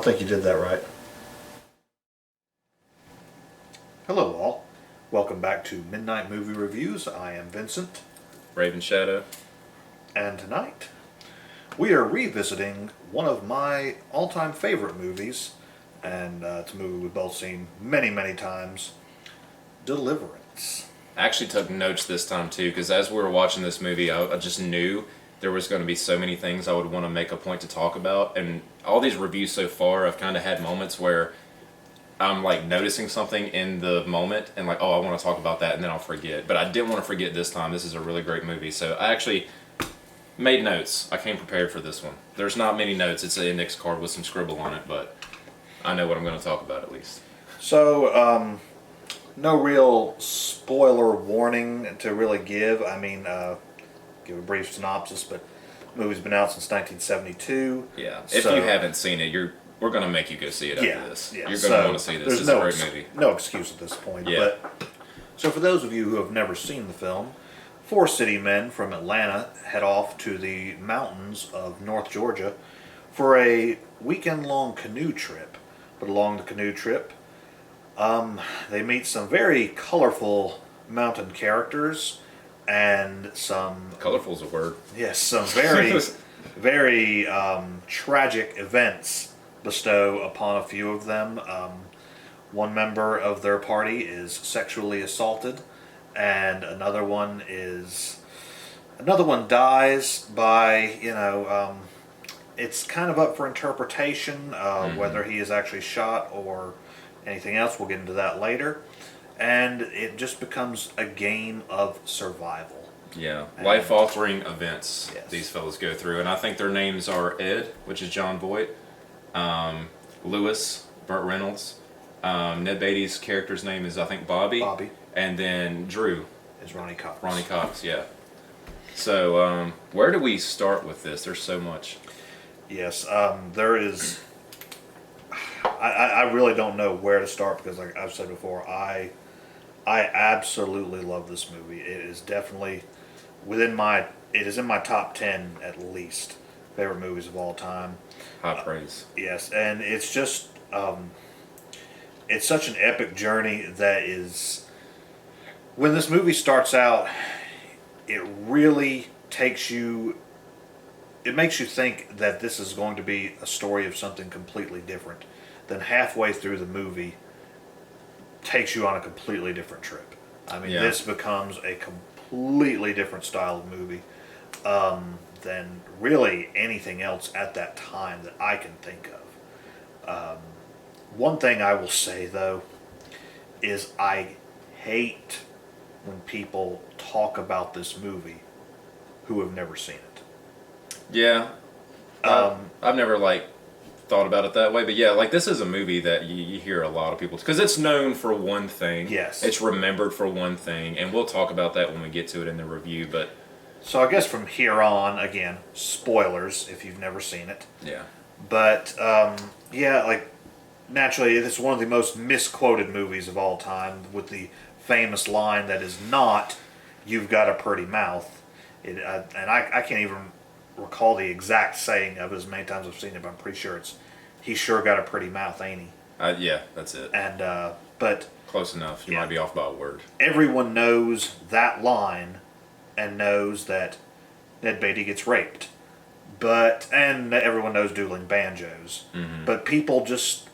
think you did that right. Hello all. Welcome back to Midnite Movie Reviews. I am Vincent. Raven Shadow. And tonight, we are revisiting one of my all-time favorite movies, and it's a movie we've both seen many, many times, Deliverance. I actually took notes this time too, because as we were watching this movie, I just knew there was going to be so many things I would want to make a point to talk about, and all these reviews so far, I've kind of had moments where I'm like noticing something in the moment and like, oh, I want to talk about that, and then I'll forget. But I didn't want to forget this time. This is a really great movie, so I actually made notes. I came prepared for this one. There's not many notes. It's an index card with some scribble on it, but I know what I'm going to talk about at least. So, no real spoiler warning to really give. I mean, give a brief synopsis, but the movie's been out since 1972. Yeah, if you haven't seen it, we're going to make you go see it after this. Yeah. You're going to want to see this. It's a great movie. No excuse at this point. Yeah. But, so for those of you who have never seen the film, 4 city men from Atlanta head off to the mountains of North Georgia for a weekend-long canoe trip. But along the canoe trip, they meet some very colorful mountain characters and some... Colorful's a word. Yes, some very, very tragic events bestow upon a few of them. One member of their party is sexually assaulted, and another one dies by, it's kind of up for interpretation whether he is actually shot or anything else. We'll get into that later. And it just becomes a game of survival. Yeah, life-altering events Yes. these fellas go through. And I think their names are Ed, which is John Voight, Lewis, Burt Reynolds, Ned Beatty's character's name is, I think, Bobby. And then Drew. Is Ronnie Cox. Ronnie Cox, yeah. So, where do we start with this? There's so much. Yes, there is... I really don't know where to start because, like I've said before, I absolutely love this movie. It is definitely it is in my top 10 at least favorite movies of all time. High praise. Yes, and it's just it's such an epic journey that is, when this movie starts out, it really takes you, it makes you think that this is going to be a story of something completely different. Then halfway through the movie takes you on a completely different trip. I mean, this becomes a completely different style of movie than really anything else at that time that I can think of. One thing I will say, though, is I hate when people talk about this movie who have never seen it. Yeah. I've never, thought about it that way, but yeah, this is a movie that you hear a lot of people, because it's known for one thing. Yes. It's remembered for one thing, and we'll talk about that when we get to it in the review, but... So I guess from here on, again, spoilers if you've never seen it. Yeah. But, naturally, it's one of the most misquoted movies of all time, with the famous line that is not, "You've got a pretty mouth." I can't even recall the exact saying of it as many times I've seen it, but I'm pretty sure it's, "He's sure got a pretty mouth, ain't he?" Yeah, that's it. And, but... Close enough. You might be off by a word. Everyone knows that line and knows that Ned Beatty gets raped. And everyone knows dueling banjos. Mm-hmm. But people just...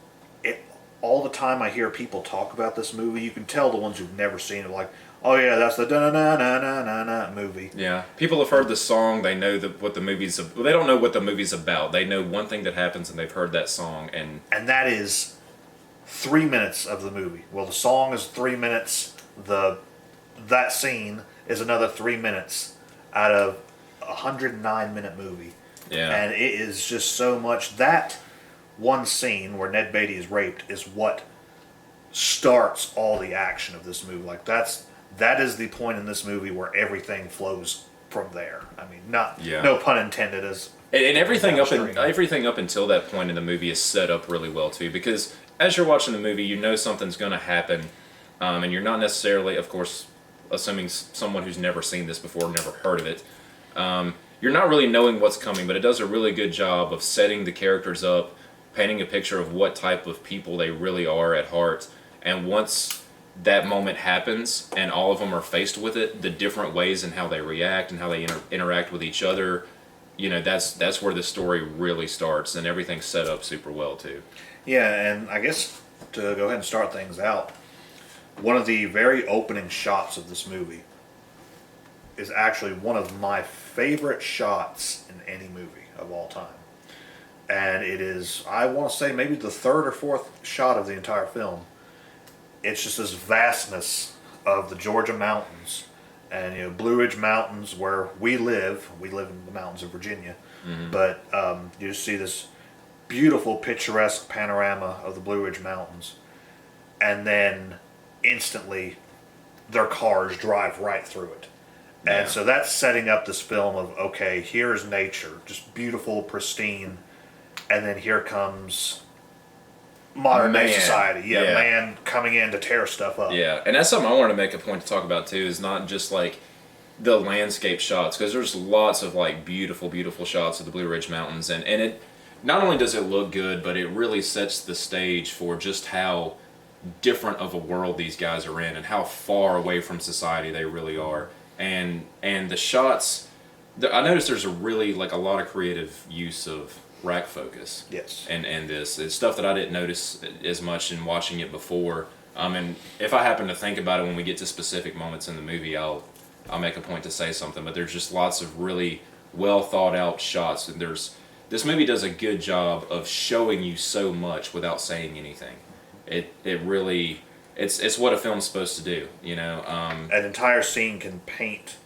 all the time I hear people talk about this movie, you can tell the ones who've never seen it, like, "Oh yeah, that's the da-na-na-na-na-na movie." Yeah, people have heard the song. They know what the movie's. They don't know what the movie's about. They know one thing that happens, and they've heard that song. And that is 3 minutes of the movie. Well, the song is 3 minutes. That scene is another 3 minutes out of a 109-minute movie. Yeah, and it is just so much. That one scene where Ned Beatty is raped is what starts all the action of this movie. That is the point in this movie where everything flows from there. I mean, no pun intended. And everything up until that point in the movie is set up really well too, because as you're watching the movie, you know something's going to happen, and you're not necessarily, of course, assuming someone who's never seen this before, never heard of it. You're not really knowing what's coming, but it does a really good job of setting the characters up painting a picture of what type of people they really are at heart. And once that moment happens and all of them are faced with it, the different ways in how they react and how they interact with each other, that's where the story really starts, and everything's set up super well too. Yeah, and I guess to go ahead and start things out, one of the very opening shots of this movie is actually one of my favorite shots in any movie of all time. And it is, I want to say, maybe the third or fourth shot of the entire film. It's just this vastness of the Georgia mountains and Blue Ridge Mountains, where we live. We live in the mountains of Virginia, but you just see this beautiful, picturesque panorama of the Blue Ridge Mountains, and then instantly their cars drive right through it. And so that's setting up this film of, okay, here's nature, just beautiful, pristine, and then here comes modern day society. Man coming in to tear stuff up. Yeah, and that's something I wanted to make a point to talk about too, is not just like the landscape shots, because there's lots of like beautiful, beautiful shots of the Blue Ridge Mountains, and it not only does it look good, but it really sets the stage for just how different of a world these guys are in and how far away from society they really are. And the shots, I noticed there's a lot of creative use of rack focus. Yes. And this it's stuff that I didn't notice as much in watching it before. And if I happen to think about it when we get to specific moments in the movie, I'll make a point to say something. But there's just lots of really well thought out shots, and this movie does a good job of showing you so much without saying anything. It really, it's what a film's supposed to do, An entire scene can paint,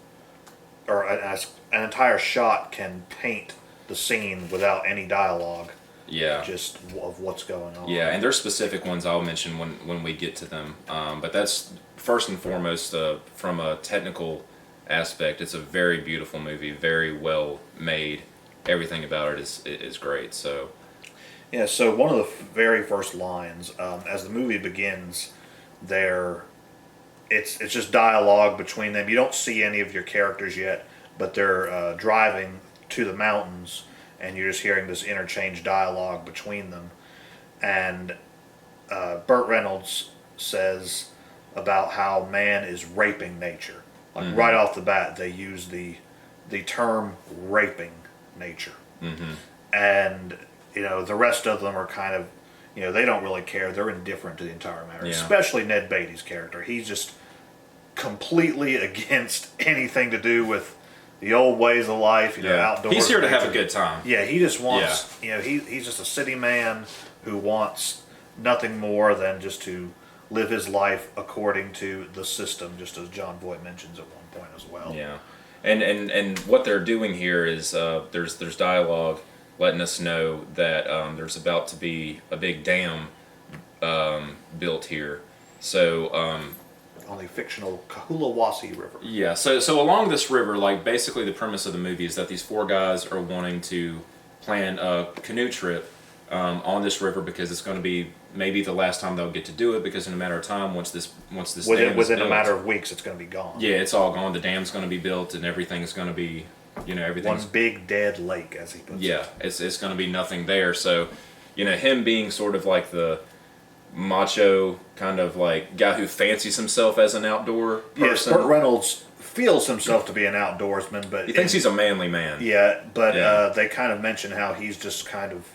or an entire shot can paint the scene without any dialogue. Yeah. Just of what's going on. Yeah, and there's specific ones I'll mention when we get to them. But that's first and foremost, from a technical aspect, it's a very beautiful movie, very well made. Everything about it is great. So. Yeah, so one of the very first lines, as the movie begins, it's just dialogue between them. You don't see any of your characters yet, but they're driving to the mountains, and you're just hearing this interchange dialogue between them. And Burt Reynolds says about how man is raping nature. Like right off the bat, they use the term raping nature. And the rest of them are kind of, they don't really care. They're indifferent to the entire matter. Especially Ned Beatty's character. He's just completely against anything to do with the old ways of life, outdoors. He's here to have a good time. Yeah, he just wants, he's just a city man who wants nothing more than just to live his life according to the system, just as John Voight mentions at one point as well. Yeah, and what they're doing here is there's dialogue letting us know that there's about to be a big dam built here. So on the fictional Cohahlawasi River. Yeah, so along this river, like basically the premise of the movie is that these four guys are wanting to plan a canoe trip on this river, because it's going to be maybe the last time they'll get to do it, because in a matter of time, once this dam is within built, a matter of weeks, it's going to be gone. Yeah, it's all gone. The dam's going to be built, and everything's going to be, everything's one big dead lake, as he puts it. Yeah, it's going to be nothing there. So, him being sort of like the macho kind of like guy who fancies himself as an outdoor person. Yes, Burt Reynolds feels himself to be an outdoorsman, but he thinks he's a manly man. Yeah, but they kind of mention how he's just kind of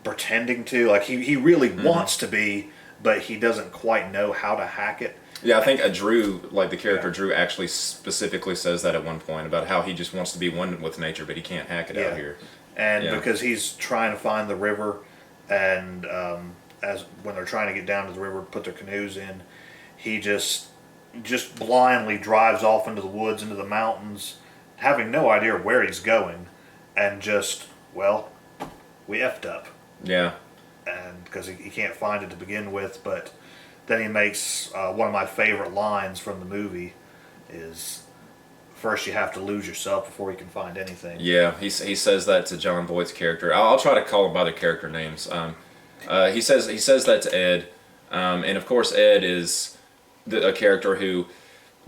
pretending to, like he really wants to be, but he doesn't quite know how to hack it. Yeah, I think Drew, like the character Drew, actually specifically says that at one point about how he just wants to be one with nature, but he can't hack it out here. And because he's trying to find the river, and as when they're trying to get down to the river, put their canoes in, he just blindly drives off into the woods, into the mountains, having no idea where he's going, and we effed up. Yeah. And because he can't find it to begin with, but then he makes one of my favorite lines from the movie is, first you have to lose yourself before you can find anything. Yeah, he says that to John Voight's character. I'll try to call him by their character names. He says that to Ed, and of course Ed is a character who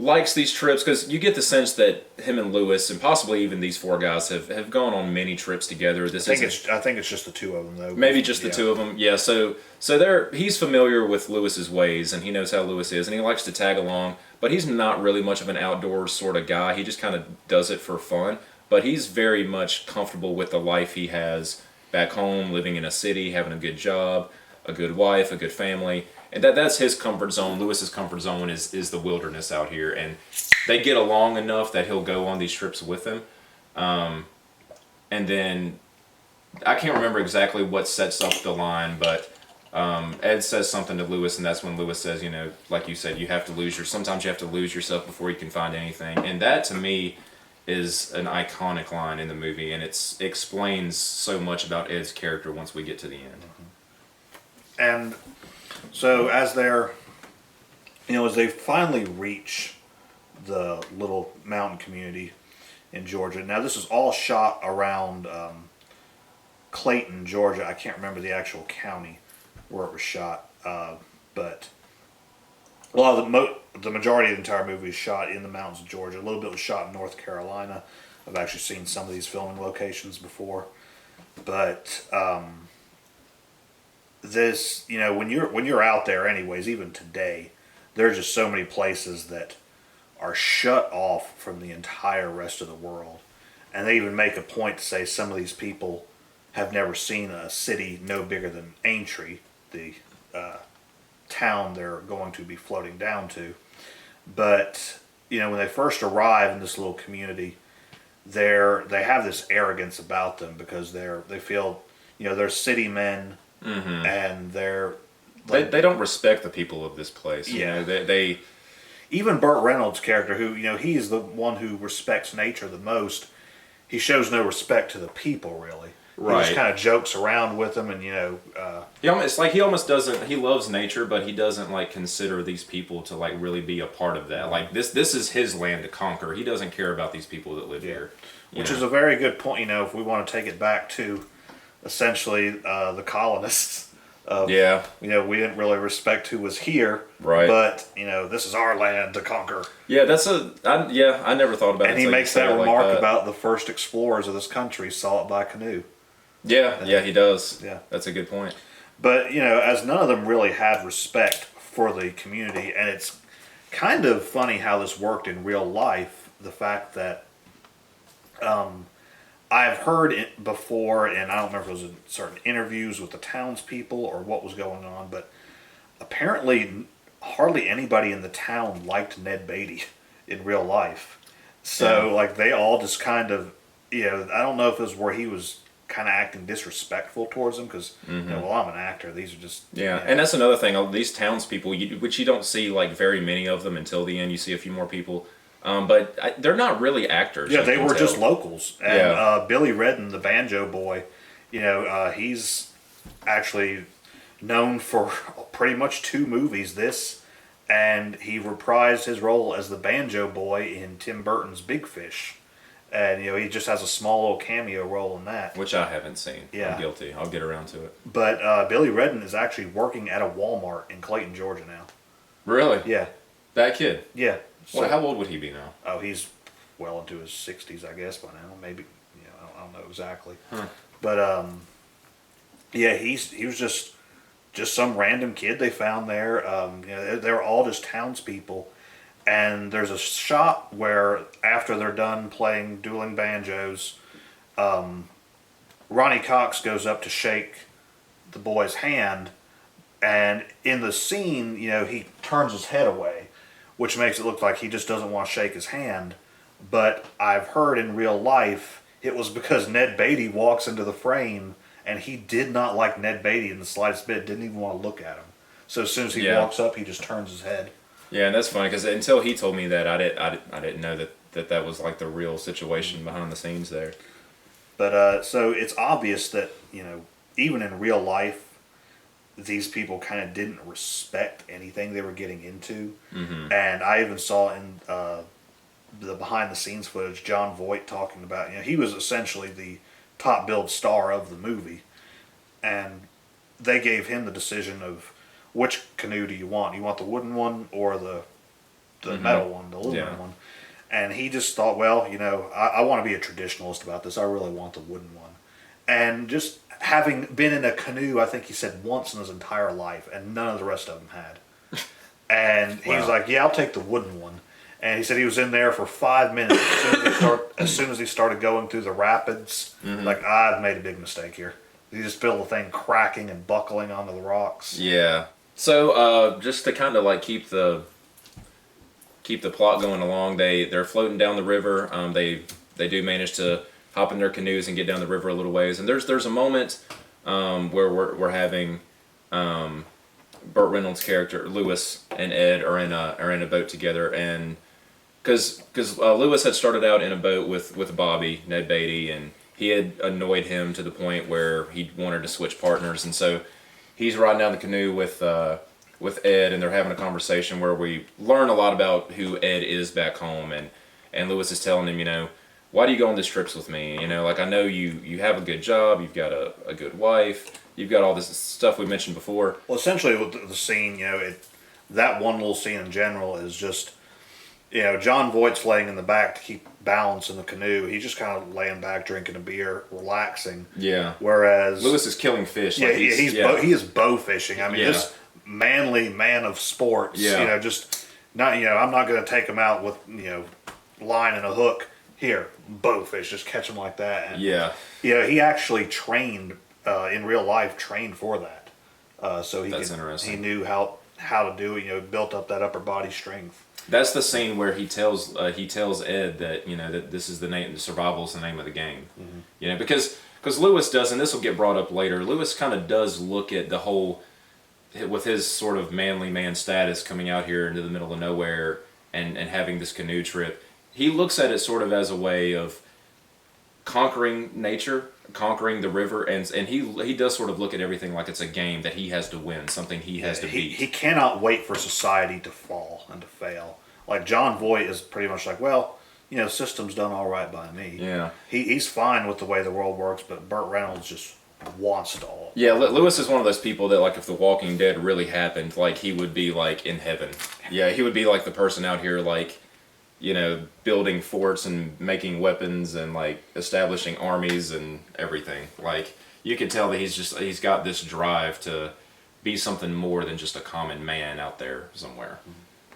likes these trips because you get the sense that him and Lewis and possibly even these four guys have gone on many trips together. I think it's just the two of them though. Maybe just the two of them. Yeah. So he's familiar with Lewis's ways and he knows how Lewis is and he likes to tag along. But he's not really much of an outdoors sort of guy. He just kind of does it for fun. But he's very much comfortable with the life he has back home, living in a city, having a good job, a good wife, a good family. And that's his comfort zone. Lewis's comfort zone is the wilderness out here. And they get along enough that he'll go on these trips with him. And then I can't remember exactly what sets up the line, but Ed says something to Lewis, and that's when Lewis says, like you said, sometimes you have to lose yourself before you can find anything. And that, to me, is an iconic line in the movie, and it explains so much about Ed's character once we get to the end. And so as they finally reach the little mountain community in Georgia. Now this is all shot around Clayton, Georgia. I can't remember the actual county where it was shot, but the majority of the entire movie is shot in the mountains of Georgia. A little bit was shot in North Carolina. I've actually seen some of these filming locations before, but this, when you're out there, anyways, even today, there's just so many places that are shut off from the entire rest of the world, and they even make a point to say some of these people have never seen a city no bigger than Aintree, the town they're going to be floating down to. But when they first arrive in this little community, they have this arrogance about them because they feel they're city men, and they're like, they don't respect the people of this place. Yeah, they even Burt Reynolds' character, who he is the one who respects nature the most. He shows no respect to the people, really. Right. He just kind of jokes around with them, and he almost doesn't. He loves nature, but he doesn't consider these people to really be a part of that. Like this is his land to conquer. He doesn't care about these people that live here. Which is a very good point. If we want to take it back to essentially the colonists. We didn't really respect who was here, right? But this is our land to conquer. Yeah, I never thought about it. And he makes that remark about the first explorers of this country saw it by canoe. Yeah, he does. Yeah, that's a good point. But as none of them really had respect for the community, and it's kind of funny how this worked in real life. The fact that I've heard it before, and I don't remember if it was in certain interviews with the townspeople or what was going on, but apparently hardly anybody in the town liked Ned Beatty in real life. So, they all just kind of, I don't know if it was where he was kind of acting disrespectful towards them because, well, I'm an actor. These are just... Yeah, and that's another thing. These townspeople, which you don't see, very many of them until the end. You see a few more people. But they're not really actors. Yeah, they were just locals. And Billy Redden, the banjo boy, he's actually known for pretty much 2 movies. This, and he reprised his role as the banjo boy in Tim Burton's Big Fish. And, he just has a small little cameo role in that. Which I haven't seen. Yeah. I'm guilty. I'll get around to it. But Billy Redden is actually working at a Walmart in Clayton, Georgia now. Really? Yeah. That kid? Yeah. So, how old would he be now? Oh, he's well into his 60s, I guess, by now. Maybe, I don't know exactly. Huh. But, he was just some random kid they found there. They were all just townspeople. And there's a shot where, after they're done playing dueling banjos, Ronnie Cox goes up to shake the boy's hand. And in the scene, he turns his head away, which makes it look like he just doesn't want to shake his hand. But I've heard in real life, it was because Ned Beatty walks into the frame, and he did not like Ned Beatty in the slightest bit, didn't even want to look at him. So as soon as he walks up, he just turns his head. Yeah, and that's funny, because until he told me that, I didn't know that was the real situation behind the scenes there. But, so it's obvious that, even in real life, these people kind of didn't respect anything they were getting into. Mm-hmm. And I even saw in the behind-the-scenes footage, John Voight talking about, he was essentially the top-billed star of the movie. And they gave him the decision of, which canoe do you want? You want the wooden one or the the metal one, the aluminum one. And he just thought, well, I want to be a traditionalist about this. I really want the wooden one. And just having been in a canoe, I think he said once in his entire life, and none of the rest of them had. And he was like, yeah, I'll take the wooden one. And he said he was in there for 5 minutes as soon as he started going through the rapids. Like, I've made a big mistake here. You just feel the thing cracking and buckling onto the rocks. Yeah. So just to kind of like keep the plot going along, they're floating down the river. They do manage to hop in their canoes and get down the river a little ways. And there's a moment where we're having Burt Reynolds' character Lewis and Ed are in a boat together, and because Lewis had started out in a boat with Bobby, Ned Beatty, and he had annoyed him to the point where he wanted to switch partners, and so he's riding down the canoe with Ed, and they're having a conversation where we learn a lot about who Ed is back home, and Lewis is telling him, why do you go on these trips with me? Like, I know you have a good job, you've got a good wife, you've got all this stuff we mentioned before. Well, essentially with the scene, that one little scene in general is just, John Voight's laying in the back to keep balance in the canoe. He's just kind of laying back, drinking a beer, relaxing. Yeah. Whereas Lewis is killing fish. Yeah, like he is bow fishing. I mean, this manly man of sports. Yeah. Just not. I'm not going to take him out with line and a hook. Here, bow fish, just catch them like that. And, he actually trained in real life, trained for that. So he knew how to do it. Built up that upper body strength. That's the scene where he tells Ed that that this is the name, survival is the name of the game. Because Lewis does, and this will get brought up later. Lewis kind of does look at the whole, with his sort of manly man status coming out here into the middle of nowhere and having this canoe trip. He looks at it sort of as a way of conquering nature, conquering the river, and he does sort of look at everything like it's a game that he has to win, something he has to beat. He cannot wait for society to fall and to fail. Like John Voight is pretty much like, well, system's done all right by me. Yeah. He's fine with the way the world works, but Burt Reynolds just wants it all. Yeah, Lewis is one of those people that, like, if The Walking Dead really happened, like, he would be, like, in heaven. Yeah, he would be, like, the person out here, like, building forts and making weapons and, like, establishing armies and everything. Like, you can tell that he's got this drive to be something more than just a common man out there somewhere.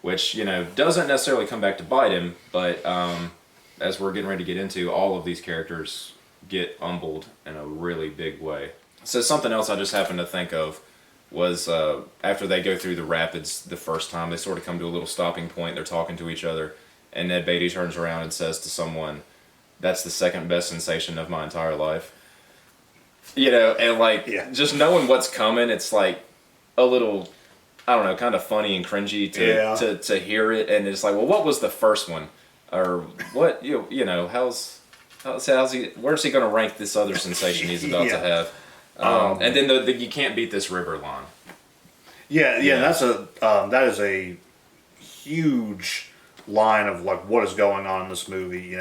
Which, doesn't necessarily come back to bite him, but as we're getting ready to get into, all of these characters get humbled in a really big way. So something else I just happened to think of was after they go through the rapids the first time, they sort of come to a little stopping point, they're talking to each other, and Ned Beatty turns around and says to someone, "That's the second best sensation of my entire life." And like, just knowing what's coming, it's like a little, I don't know, kind of funny and cringy to hear it, and it's like, well, what was the first one? Or what, how's he, where's he going to rank this other sensation he's about to have? And then the you can't beat this river line. Yeah, that is a huge line of like what is going on in this movie.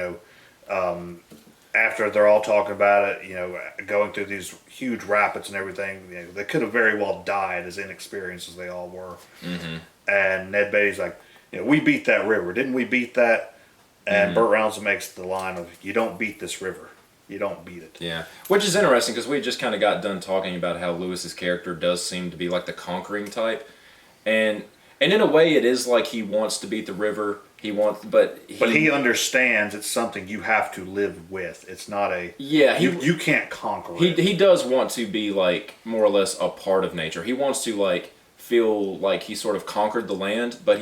After they're all talking about it, going through these huge rapids and everything, they could have very well died as inexperienced as they all were. Mm-hmm. And Ned Beatty's like, we beat that river, didn't we beat that? And Burt Reynolds makes the line of, "You don't beat this river. You don't beat it." Yeah, which is interesting because we just kind of got done talking about how Lewis's character does seem to be like the conquering type, and in a way it is like he wants to beat the river. But he understands it's something you have to live with. It's not a you can't conquer it. He does want to be like more or less a part of nature. He wants to like feel like he sort of conquered the land, but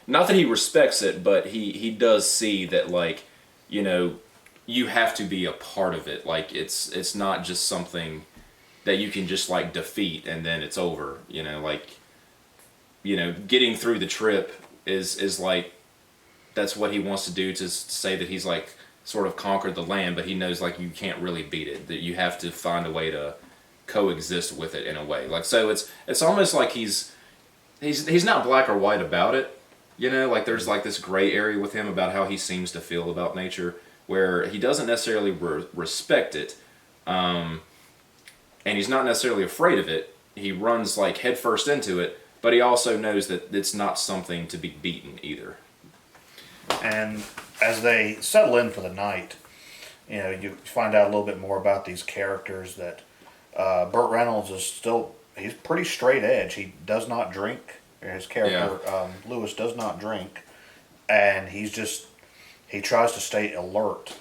not that he respects it, but he does see that, like, you have to be a part of it. Like, it's not just something that you can just like defeat and then it's over. Getting through the trip is like, that's what he wants to do, to say that he's like sort of conquered the land, but he knows like you can't really beat it, that you have to find a way to coexist with it in a way. Like, so it's almost like he's not black or white about it. Like there's like this gray area with him about how he seems to feel about nature, where he doesn't necessarily respect it, and he's not necessarily afraid of it. He runs like headfirst into it, but he also knows that it's not something to be beaten either. And as they settle in for the night, you know, you find out a little bit more about these characters. That Burt Reynolds is he's pretty straight edge. He does not drink. His character, Lewis, does not drink. And he tries to stay alert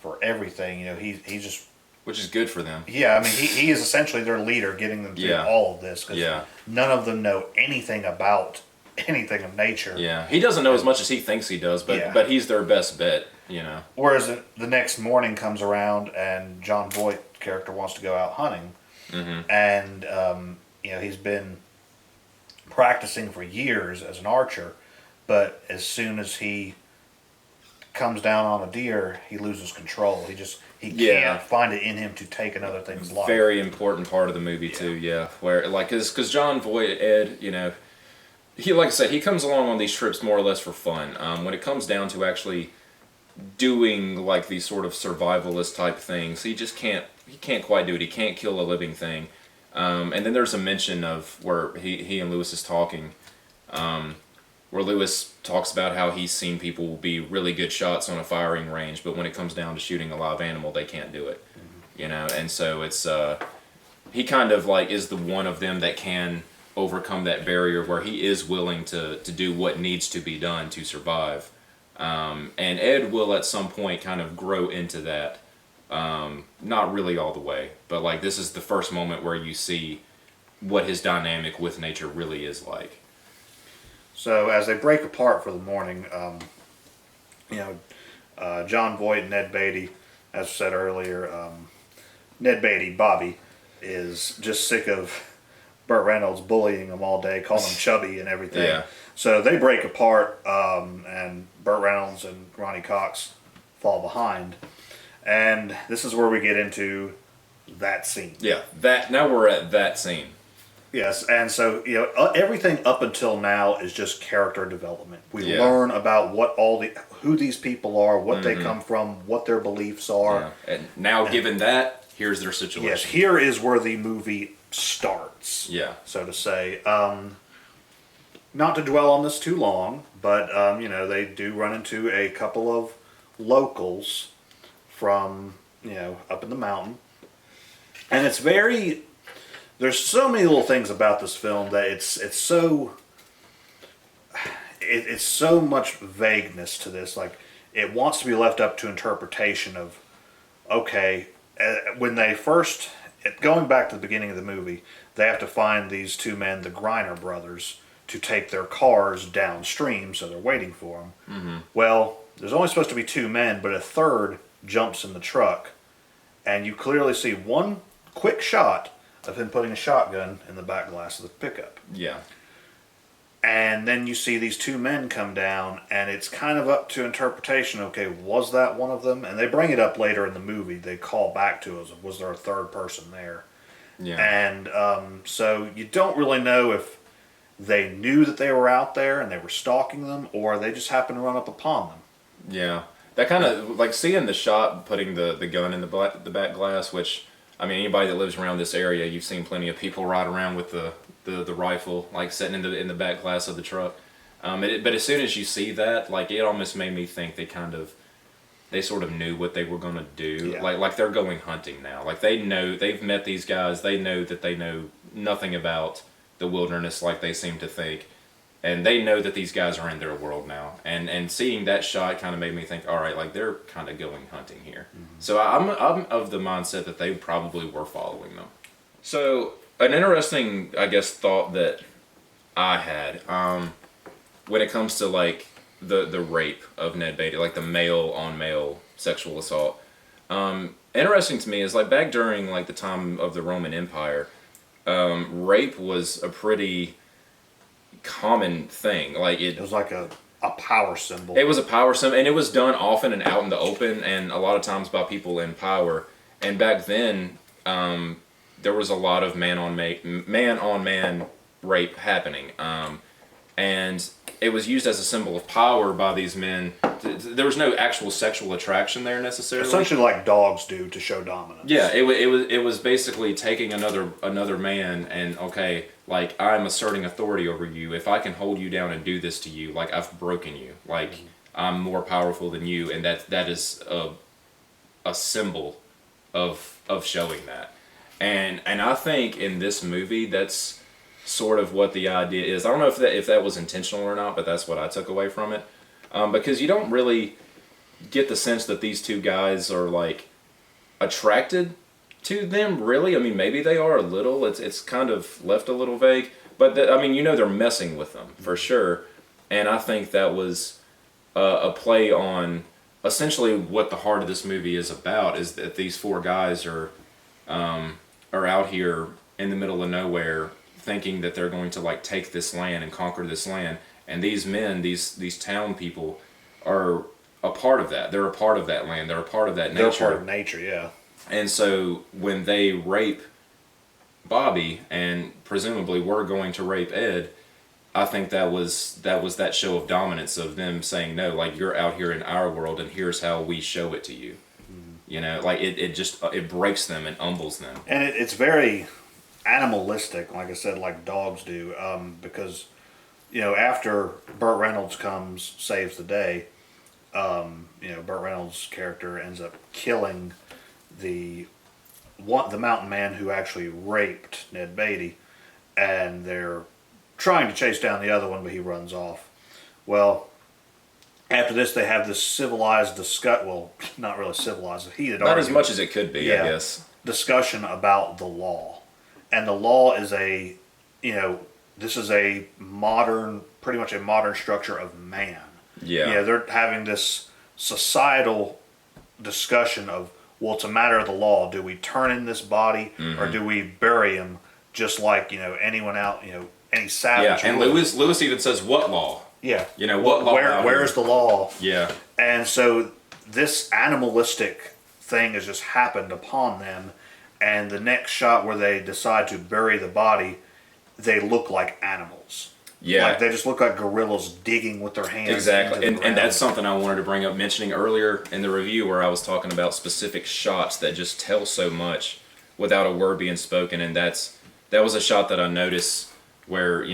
for everything. You know, he's just... Which is good for them. Yeah, I mean, he is essentially their leader, getting them through all of this. Because none of them know anything about anything of nature. Yeah, he doesn't know as much as he thinks he does, but he's their best bet, you know. Whereas the next morning comes around and John Voight character wants to go out hunting. Mm-hmm. And, you know, he's been practicing for years as an archer, but as soon as he comes down on a deer, he loses control. He can't find it in him to take another thing's life. Very important part of the movie too, where like because John Voight, Ed, you know, he, like I said, he comes along on these trips more or less for fun. When it comes down to actually doing like these sort of survivalist type things, he can't quite do it. He can't kill a living thing. And then there's a mention of where he and Lewis is talking, where Lewis talks about how he's seen people be really good shots on a firing range, but when it comes down to shooting a live animal, they can't do it. Mm-hmm. You know, and so it's he kind of like is the one of them that can overcome that barrier where he is willing to do what needs to be done to survive. And Ed will at some point kind of grow into that. Not really all the way, but like this is the first moment where you see what his dynamic with nature really is like. So as they break apart for the morning, you know, John Voight and Ned Beatty, as I said earlier, Ned Beatty, Bobby, is just sick of Burt Reynolds bullying him all day, calling him chubby and everything. Yeah. So they break apart, and Burt Reynolds and Ronnie Cox fall behind. And this is where we get into that scene. Yeah, now we're at that scene. Yes, and so, you know, everything up until now is just character development. We learn about who these people are, what they come from, what their beliefs are. Yeah. And now, given that, here's their situation. Yes, here is where the movie starts. Yeah, so to say. Not to dwell on this too long, but you know, they do run into a couple of locals from, you know, up in the mountain, and there's so many little things about this film that it's so much vagueness to this. Like, it wants to be left up to interpretation of, okay, when they first, going back to the beginning of the movie, they have to find these two men, the Griner brothers, to take their cars downstream, so they're waiting for them. Mm-hmm. Well, there's only supposed to be two men, but a third jumps in the truck, and you clearly see one quick shot of him putting a shotgun in the back glass of the pickup. Yeah. And then you see these two men come down, and it's kind of up to interpretation. Okay, was that one of them? And they bring it up later in the movie. They call back to us, was there a third person there? Yeah. And so you don't really know if they knew that they were out there and they were stalking them, or they just happened to run up upon them. Yeah. That kind of, like, seeing the shot, putting the gun in the back glass, which, I mean, anybody that lives around this area, you've seen plenty of people ride around with the rifle, like, sitting in the back glass of the truck. But as soon as you see that, like, it almost made me think they sort of knew what they were going to do. Yeah. Like they're going hunting now. Like, they've met these guys, they know that they know nothing about the wilderness like they seem to think. And they know that these guys are in their world now. And seeing that shot kind of made me think, all right, like, they're kind of going hunting here. Mm-hmm. So I'm of the mindset that they probably were following them. So an interesting, I guess, thought that I had when it comes to, like, the rape of Ned Beatty, like the male-on-male sexual assault. Interesting to me is, like, back during, like, the time of the Roman Empire, rape was a pretty common thing. Like, it was like a power symbol. It was a power symbol, and it was done often and out in the open, and a lot of times by people in power. And back then, there was a lot of man-on-man rape happening, and it was used as a symbol of power by these men. There was no actual sexual attraction there necessarily. Essentially, like dogs do to show dominance. Yeah, it was basically taking another man and, okay, like, I'm asserting authority over you. If I can hold you down and do this to you, like, I've broken you. Like, I'm more powerful than you, and that is a symbol of showing that. And I think in this movie that's sort of what the idea is. I don't know if that was intentional or not, but that's what I took away from it. Because you don't really get the sense that these two guys are like attracted to them, really. I mean, maybe they are a little. It's kind of left a little vague, but I mean, they're messing with them for sure. And I think that was a play on essentially what the heart of this movie is about. Is that these four guys are out here in the middle of nowhere, thinking that they're going to like take this land and conquer this land, and these men, these town people, are a part of that. They're a part of that land. They're a part of that nature. They're part of nature, yeah. And so when they rape Bobby, and presumably were going to rape Ed, I think that was that show of dominance of them saying, no, like, you're out here in our world, and here's how we show it to you. Like it breaks them and humbles them. And it's very animalistic, like I said, like dogs do, because after Burt Reynolds saves the day, Burt Reynolds' character ends up killing the mountain man who actually raped Ned Beatty, and they're trying to chase down the other one, but he runs off. Well, after this, they have this civilized discussion. Well, not really civilized. Heated not argument. as much as it could be, I guess. Discussion about the law, and the law is this is a modern, pretty much a modern structure of man. Yeah. They're having this societal discussion of, well, it's a matter of the law. Do we turn in this body, or do we bury him just like anyone out, any savage? Yeah, and Lewis even says, "What law?" Yeah. What law? Where's the law? Yeah. And so this animalistic thing has just happened upon them, and the next shot where they decide to bury the body, they look like animals. Yeah. Like they just look like gorillas digging with their hands. Exactly. And that's something I wanted to bring up, mentioning earlier in the review where I was talking about specific shots that just tell so much without a word being spoken. And that was a shot that I noticed where,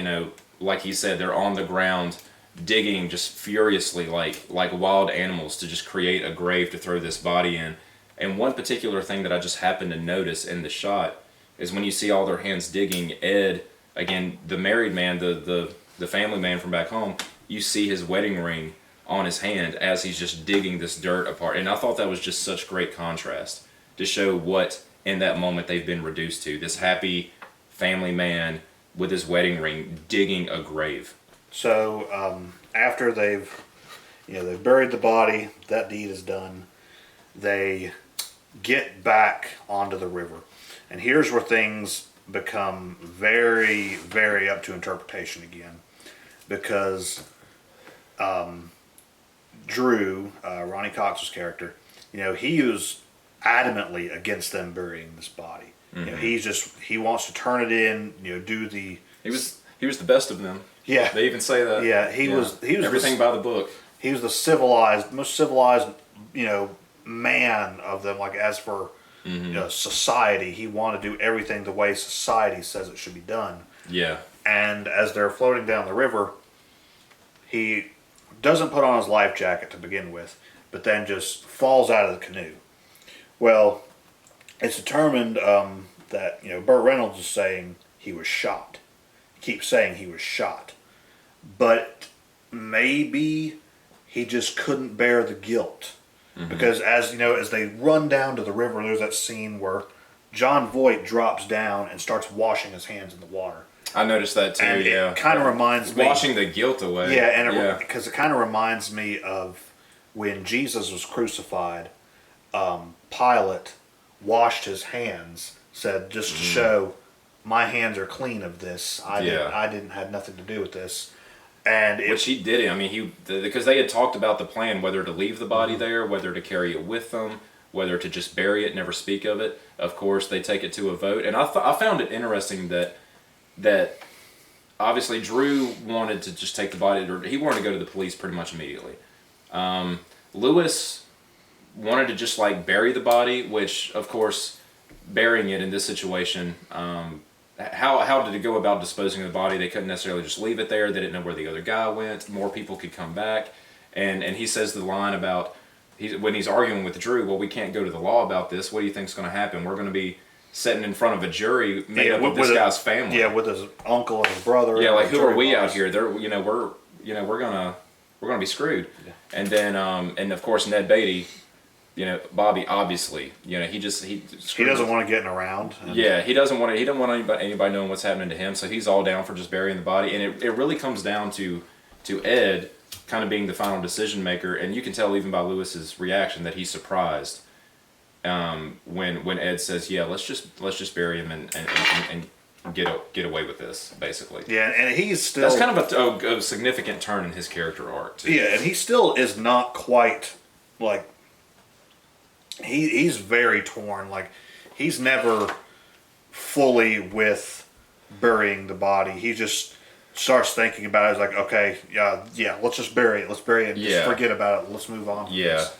like he said, they're on the ground digging just furiously like wild animals to just create a grave to throw this body in. And one particular thing that I just happened to notice in the shot is when you see all their hands digging, Ed, again, the married man, the family man from back home, you see his wedding ring on his hand as he's just digging this dirt apart. And I thought that was just such great contrast to show what in that moment they've been reduced to. This happy family man with his wedding ring digging a grave. So after they've buried the body, that deed is done, they get back onto the river. And here's where things become very, very up to interpretation again. Because Drew, Ronnie Cox's character, he was adamantly against them burying this body. He wants to turn it in, do the... He was the best of them. Yeah. They even say that. Yeah, he was everything by the book. He was the most civilized, man of them. Like as for society, he wanted to do everything the way society says it should be done. Yeah. And as they're floating down the river, he doesn't put on his life jacket to begin with, but then just falls out of the canoe. Well, it's determined that Burt Reynolds is saying he was shot. He keeps saying he was shot, but maybe he just couldn't bear the guilt. Because as they run down to the river, there's that scene where John Voight drops down and starts washing his hands in the water. I noticed that too. And it kind of reminds me, washing the guilt away. Yeah, because it kind of reminds me of when Jesus was crucified. Pilate washed his hands, said just to show my hands are clean of this. I didn't have nothing to do with this. And which he did. I mean, because they had talked about the plan, whether to leave the body there, whether to carry it with them, whether to just bury it, never speak of it. Of course, they take it to a vote. And I found it interesting that obviously Drew wanted to just take the body, or he wanted to go to the police pretty much immediately. Lewis wanted to just bury the body, which of course, burying it in this situation, how did it go about disposing of the body? They couldn't necessarily just leave it there. They didn't know where the other guy went. More people could come back. and he says the line about when he's arguing with Drew. Well, we can't go to the law about this. What do you think's going to happen? We're going to be sitting in front of a jury made up of this guy's family. Yeah, with his uncle and his brother. Yeah, like who are we out here? They're we're gonna be screwed. Yeah. And then and of course Ned Beatty. Bobby obviously, he doesn't want to get around. Yeah, he doesn't want anybody knowing what's happening to him. So he's all down for just burying the body, and it really comes down to Ed kind of being the final decision maker, and you can tell even by Lewis's reaction that he's surprised when Ed says, "Yeah, let's just bury him and get away with this," basically. Yeah, and he's still that's kind of a significant turn in his character arc too. Yeah, and he still is not quite like. He's very torn. Like, he's never fully with burying the body. He just starts thinking about it. He's like, okay, yeah, let's just bury it. Let's bury it. Just forget about it. Let's move on from this.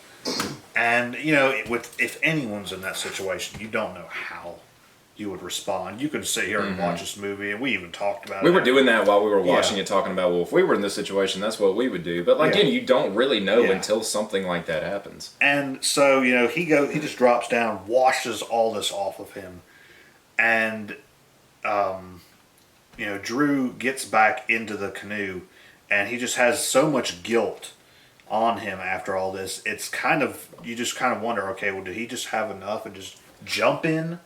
And, if anyone's in that situation, you don't know how you would respond. You could sit here and watch this movie, and we even talked about it. We were doing that while we were watching it, talking about, well, if we were in this situation, that's what we would do. But again, you don't really know until something like that happens. And so, he just drops down, washes all this off of him, and Drew gets back into the canoe, and he just has so much guilt on him after all this. It's you just kind of wonder, okay, well, did he just have enough and just jump in?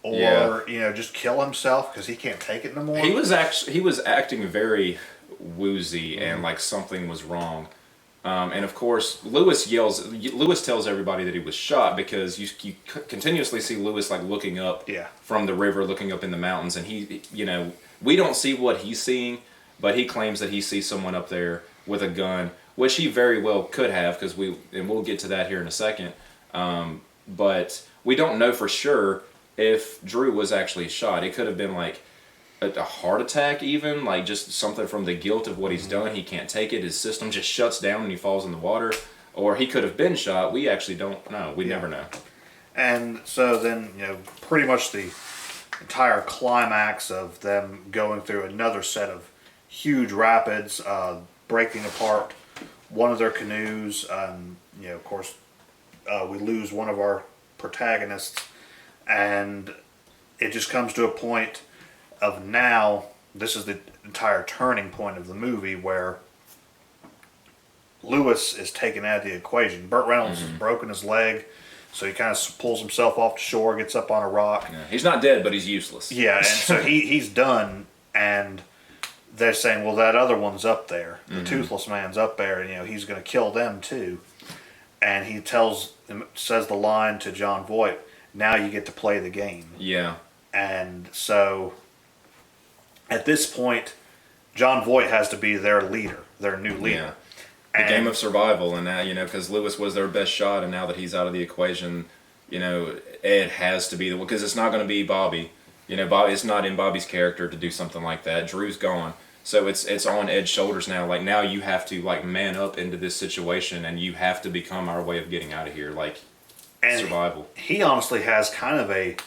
Or just kill himself because he can't take it no more. He was acting very woozy and like something was wrong, and of course Lewis tells everybody that he was shot because you continuously see Lewis like looking up from the river, looking up in the mountains, and he we don't see what he's seeing, but he claims that he sees someone up there with a gun, which he very well could have because we'll get to that here in a second, but we don't know for sure. If Drew was actually shot, it could have been like a heart attack even, like just something from the guilt of what he's done. He can't take it. His system just shuts down and he falls in the water. Or he could have been shot. We actually don't know. We never know. And so then, pretty much the entire climax of them going through another set of huge rapids, breaking apart one of their canoes. Of course, we lose one of our protagonists. And it just comes to a point of now, this is the entire turning point of the movie where Lewis is taken out of the equation. Burt Reynolds has broken his leg, so he kind of pulls himself off the shore, gets up on a rock. Yeah, he's not dead, but he's useless. Yeah, and so he's done, and they're saying, well, that other one's up there. The toothless man's up there, and he's going to kill them too. And he says the line to John Voight, now you get to play the game. Yeah. And so, at this point, John Voight has to be their leader, their new leader. Yeah. The game of survival, and now, because Lewis was their best shot, and now that he's out of the equation, Ed has to be the one, because it's not going to be Bobby. Bobby, it's not in Bobby's character to do something like that. Drew's gone. So it's on Ed's shoulders now. Like, now you have to, man up into this situation, and you have to become our way of getting out of here. And survival. He honestly has kind of a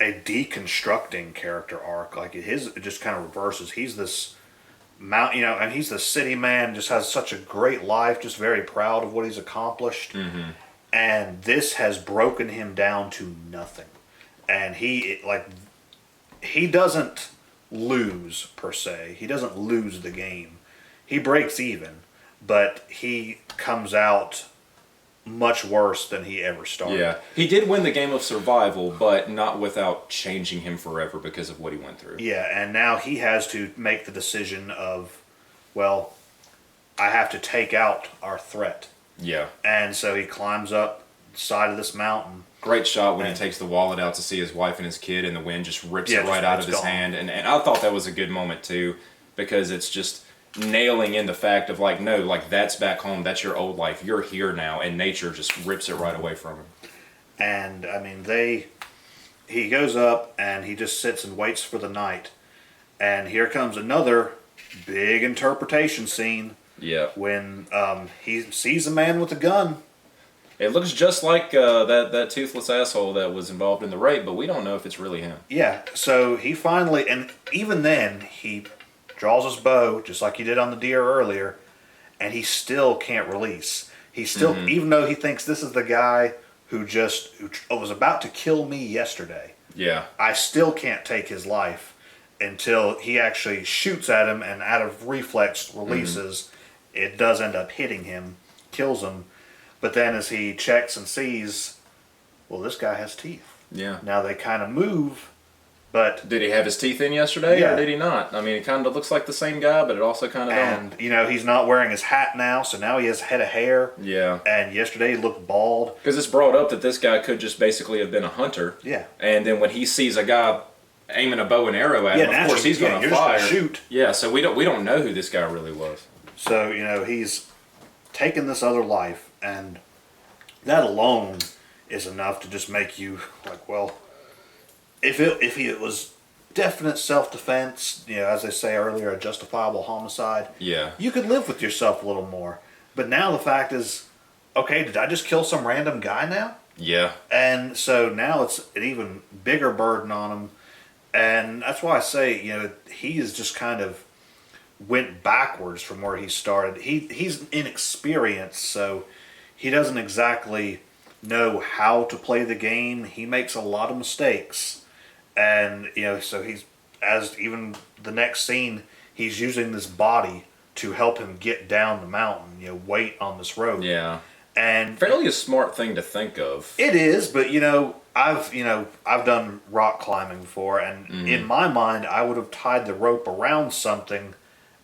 deconstructing character arc. Like, it just kind of reverses. He's this and he's the city man, just has such a great life, just very proud of what he's accomplished. And this has broken him down to nothing. And he doesn't lose per se. He doesn't lose the game. He breaks even, but he comes out much worse than he ever started. Yeah, he did win the game of survival, but not without changing him forever because of what he went through. Yeah, and now he has to make the decision of, well, I have to take out our threat. Yeah. And so he climbs up the side of this mountain. Great shot when he takes the wallet out to see his wife and his kid, and the wind just rips it right out of his hand. And I thought that was a good moment too, because it's just nailing in the fact of no, that's back home, that's your old life, you're here now, and nature just rips it right away from him. And I mean, he goes up and he just sits and waits for the night, and here comes another big interpretation scene. Yeah. When he sees a man with a gun. It looks just like that toothless asshole that was involved in the rape, but we don't know if it's really him. Yeah, so he finally, and even then, he draws his bow, just like he did on the deer earlier, and he still can't release. He still, even though he thinks this is the guy who was about to kill me yesterday. Yeah. I still can't take his life until he actually shoots at him, and out of reflex releases. It does end up hitting him, kills him. But then as he checks and sees, well, this guy has teeth. Yeah. Now they kind of move, but... Did he have his teeth in yesterday, Yeah. or did he not? I mean, it kind of looks like the same guy, but it also kind of don't. And, he's not wearing his hat now, so now he has a head of hair. Yeah. And yesterday he looked bald. Because it's brought up that this guy could just basically have been a hunter. Yeah. And then when he sees a guy aiming a bow and arrow at him, of course he's going to fire. Just gonna shoot. Yeah, so we don't know who this guy really was. So, he's taken this other life, and that alone is enough to just make you like, well, if it was definite self-defense, as they say earlier, a justifiable homicide, Yeah. you could live with yourself a little more. But now the fact is, okay, did I just kill some random guy now? Yeah. And so now it's an even bigger burden on him. And that's why I say, he is just kind of went backwards from where he started. He's inexperienced, so he doesn't exactly know how to play the game. He makes a lot of mistakes. And, so as even the next scene, he's using this body to help him get down the mountain, wait on this rope. Yeah. And Fairly a smart thing to think of. it is, but I've done rock climbing before, and in my mind, I would have tied the rope around something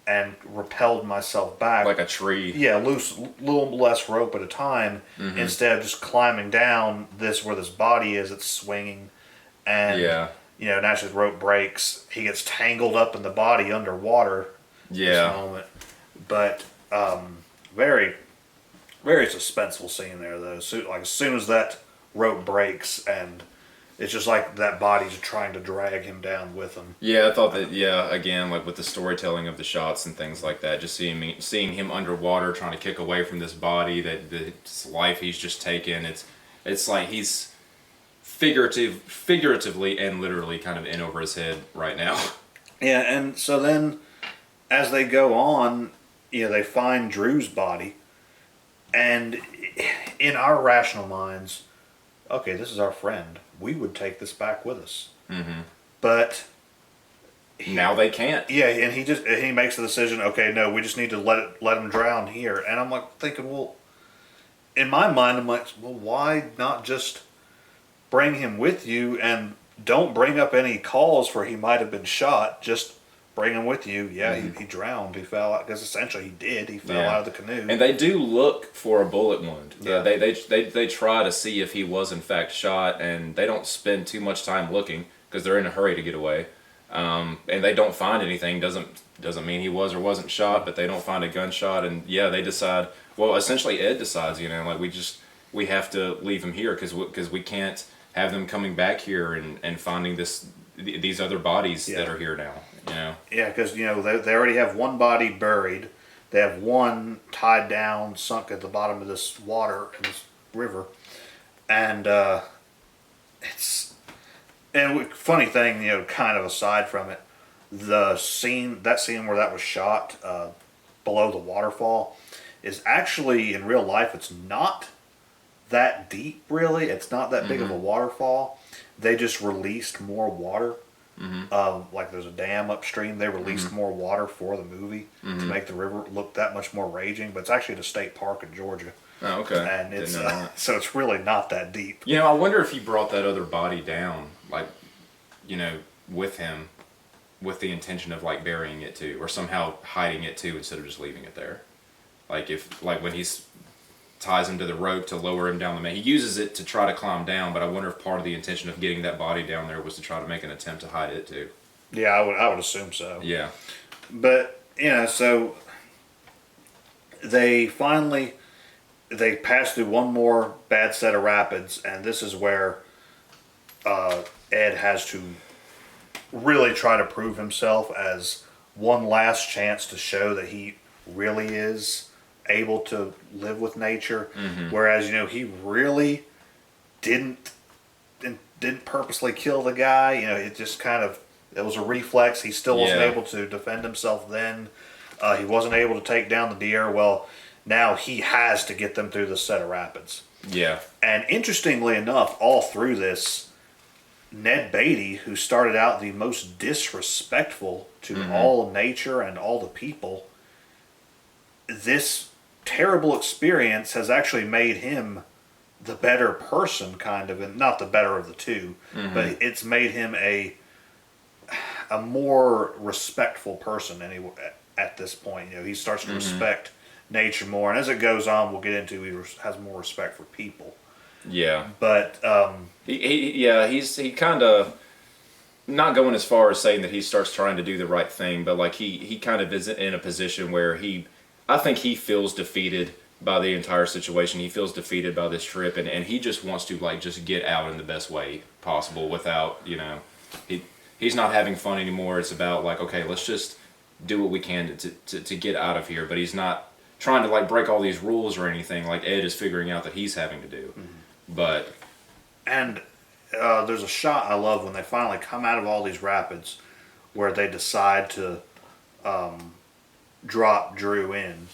and repelled myself back. Like a tree. Yeah, little less rope at a time, instead of just climbing down where this body is, it's swinging. And, naturally the rope breaks. He gets tangled up in the body underwater. Yeah. This moment. But, very, very suspenseful scene there, though. So, as soon as that rope breaks, and it's just like that body's trying to drag him down with him. Yeah, I thought that, again, like with the storytelling of the shots and things like that, just seeing him underwater trying to kick away from this body, this life he's just taken, it's like he's figuratively and literally kind of in over his head right now. Yeah, and so then, as they go on, they find Drew's body, and in our rational minds, okay, this is our friend. We would take this back with us. Mm-hmm. But now they can't. Yeah, and he makes the decision. Okay, no, we just need to let him drown here. And I'm like thinking, well, in my mind, I'm like, well, why not just bring him with you and don't bring up any calls for he might have been shot? Just bring him with you. Yeah, he drowned. He fell out, because essentially he did. He fell out of the canoe. And they do look for a bullet wound. Yeah. They try to see if he was in fact shot, and they don't spend too much time looking because they're in a hurry to get away. And they don't find anything. Doesn't mean he was or wasn't shot, but they don't find a gunshot. And they decide. Well, essentially Ed decides. Like we have to leave him here because we can't have them coming back here and finding these other bodies that are here now. Yeah, because they already have one body buried. They have one tied down, sunk at the bottom of this water in this river, and funny thing, kind of aside from it, that scene where that was shot below the waterfall is actually in real life. It's not that deep, really. It's not that big of a waterfall. They just released more water. Like there's a dam upstream. They released more water for the movie to make the river look that much more raging. But it's actually at a state park in Georgia. Oh, okay. And it's so it's really not that deep. I wonder if he brought that other body down, with him, with the intention of burying it too, or somehow hiding it too, instead of just leaving it there. When he's ties him to the rope to lower him down the mountain. He uses it to try to climb down, but I wonder if part of the intention of getting that body down there was to try to make an attempt to hide it too. Yeah, I would assume so. Yeah. But, so they pass through one more bad set of rapids, and this is where Ed has to really try to prove himself as one last chance to show that he really is able to live with nature, whereas he really didn't purposely kill the guy. It just it was a reflex. He still wasn't able to defend himself then, He wasn't able to take down the deer. Well, now he has to get them through the set of rapids. Yeah. And interestingly enough, all through this, Ned Beatty, who started out the most disrespectful to all nature and all the people, this terrible experience has actually made him the better person, kind of, and not the better of the two, but it's made him a more respectful person anyway at this point. He starts to respect nature more, and as it goes on, we'll get into, he has more respect for people. Yeah. But he kind of, not going as far as saying that he starts trying to do the right thing, but like he kind of is in a position where I think he feels defeated by the entire situation. He feels defeated by this trip, and he just wants to like just get out in the best way possible without, he's not having fun anymore. It's about like, okay, let's just do what we can to get out of here. But he's not trying to like break all these rules or anything like Ed is figuring out that he's having to do. But there's a shot I love when they finally come out of all these rapids where they decide to drop Drew in,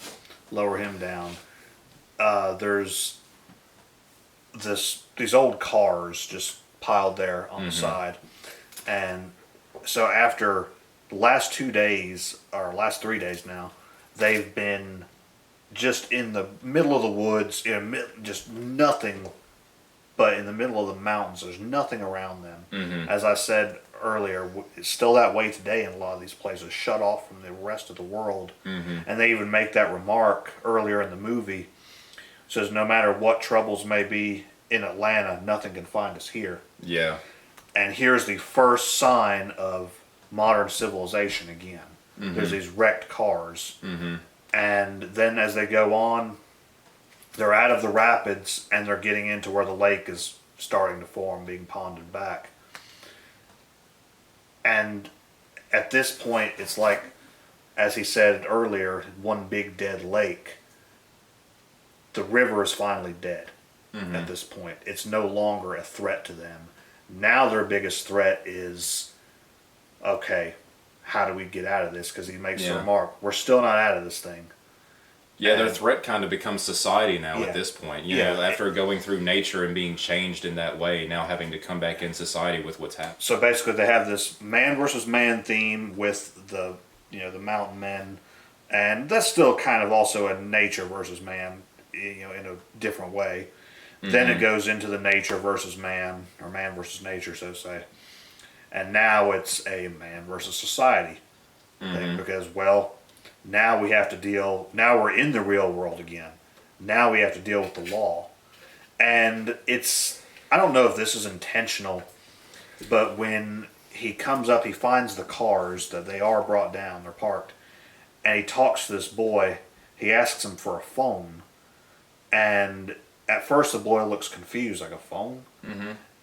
lower him down. There's these old cars just piled there on the side. And so after the last 2 days, or last 3 days now, they've been just in the middle of the woods, just nothing but in the middle of the mountains. There's nothing around them. As I said earlier, it's still that way today in a lot of these places, shut off from the rest of the world. And they even make that remark earlier in the movie. It says, no matter what troubles may be in Atlanta, nothing can find us here. yeah. And here's the first sign of modern civilization again. There's these wrecked cars. And then as they go on, they're out of the rapids and they're getting into where the lake is starting to form, being ponded back. And at this point, it's like, as he said earlier, one big dead lake. The river is finally dead at this point. It's no longer a threat to them. Now their biggest threat is, okay, how do we get out of this? Because he makes the remark, we're still not out of this thing. Yeah, their threat kind of becomes society now at this point. You know, after going through nature and being changed in that way, now having to come back in society with what's happened. So basically they have this man versus man theme with the mountain men, and that's still kind of also a nature versus man, in a different way. Then it goes into the nature versus man, or man versus nature, so to say. And now it's a man versus society thing, because, well, now we have to deal, now we're in the real world again. Now we have to deal with the law. And I don't know if this is intentional, but when he comes up, he finds the cars that they are brought down, they're parked, and he talks to this boy. He asks him for a phone, and at first the boy looks confused, like, a phone?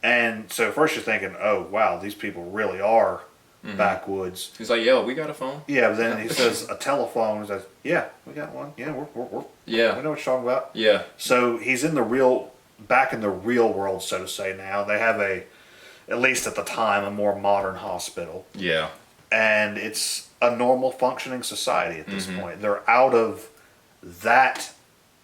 And so at first you're thinking, oh wow, these people really are backwoods. He's like, yo, we got a phone? Yeah, but then he says a telephone. He says, yeah, we got one. Yeah, we're Yeah. we know what you're talking about. Yeah. So he's back in the real world, so to say. Now they have at least at the time, a more modern hospital. Yeah. And it's a normal functioning society at this point. They're out of that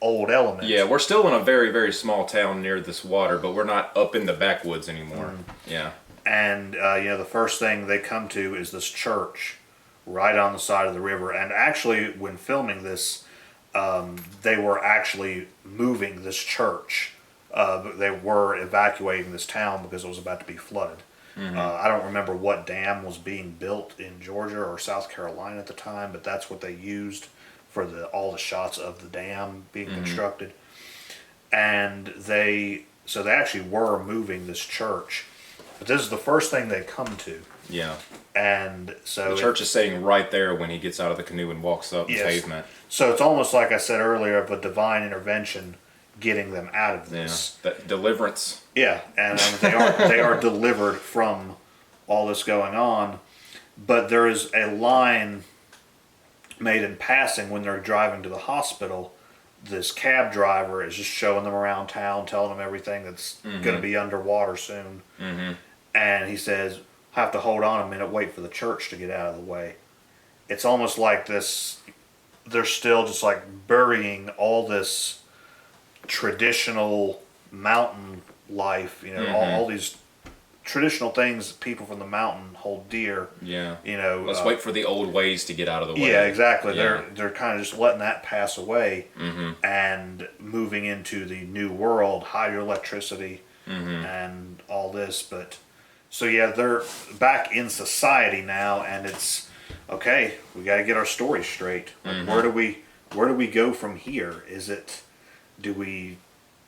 old element. Yeah, we're still in a very, very small town near this water, but we're not up in the backwoods anymore. Yeah. And, the first thing they come to is this church right on the side of the river. And actually, when filming this, they were actually moving this church. They were evacuating this town because it was about to be flooded. I don't remember what dam was being built in Georgia or South Carolina at the time, but that's what they used for all the shots of the dam being constructed. And they actually were moving this church. But this is the first thing they come to. Yeah. And so the church is sitting right there when he gets out of the canoe and walks up the pavement. So it's almost like I said earlier, of a divine intervention getting them out of this. Yeah. That deliverance. Yeah, and they are delivered from all this going on. But there is a line made in passing when they're driving to the hospital. This cab driver is just showing them around town, telling them everything that's going to be underwater soon. And he says, have to hold on a minute, wait for the church to get out of the way. It's almost like this they're still just like burying all this traditional mountain life, all these traditional things that people from the mountain hold dear. Yeah. Let's wait for the old ways to get out of the way. Yeah, exactly. Yeah. They're kind of just letting that pass away and moving into the new world, higher electricity and all this. But so yeah, they're back in society now, and it's okay. We got to get our story straight. Like, where do we go from here? Do we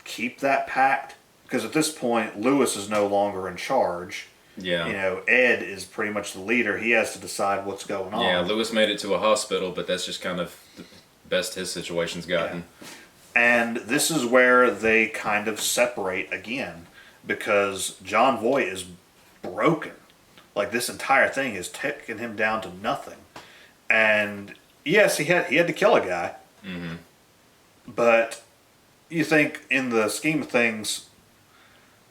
keep that pact? Because at this point, Lewis is no longer in charge. Yeah. Ed is pretty much the leader. He has to decide what's going on. Yeah, Lewis made it to a hospital, but that's just kind of the best his situation's gotten. Yeah. And this is where they kind of separate again, because John Voight is broken. Like, this entire thing is taking him down to nothing. And yes, he had to kill a guy. But you think, in the scheme of things,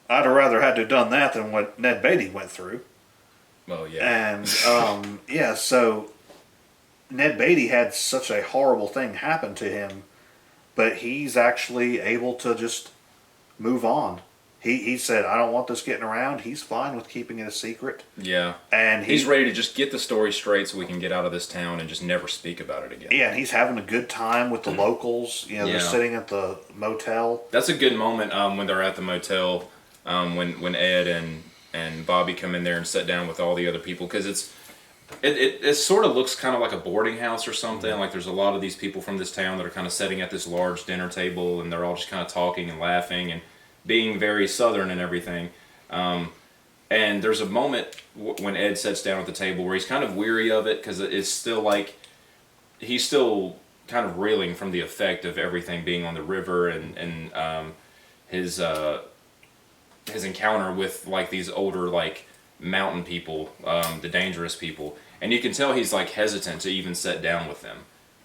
I'd have rather had to have done that than what Ned Beatty went through. Well, yeah. And, yeah, so Ned Beatty had such a horrible thing happen to him, but he's actually able to just move on. He said, I don't want this getting around. He's fine with keeping it a secret. Yeah. And he's ready to just get the story straight so we can get out of this town and just never speak about it again. Yeah, and he's having a good time with the locals. They're sitting at the motel. That's a good moment when they're at the motel, when Ed and Bobby come in there and sit down with all the other people, because it sort of looks kind of like a boarding house or something. Like, there's a lot of these people from this town that are kind of sitting at this large dinner table, and they're all just kind of talking and laughing and being very southern and everything. And there's a moment when Ed sits down at the table where he's kind of weary of it, because it's still like he's still kind of reeling from the effect of everything being on the river and his encounter with like these older like mountain people, the dangerous people. And you can tell he's like hesitant to even sit down with them,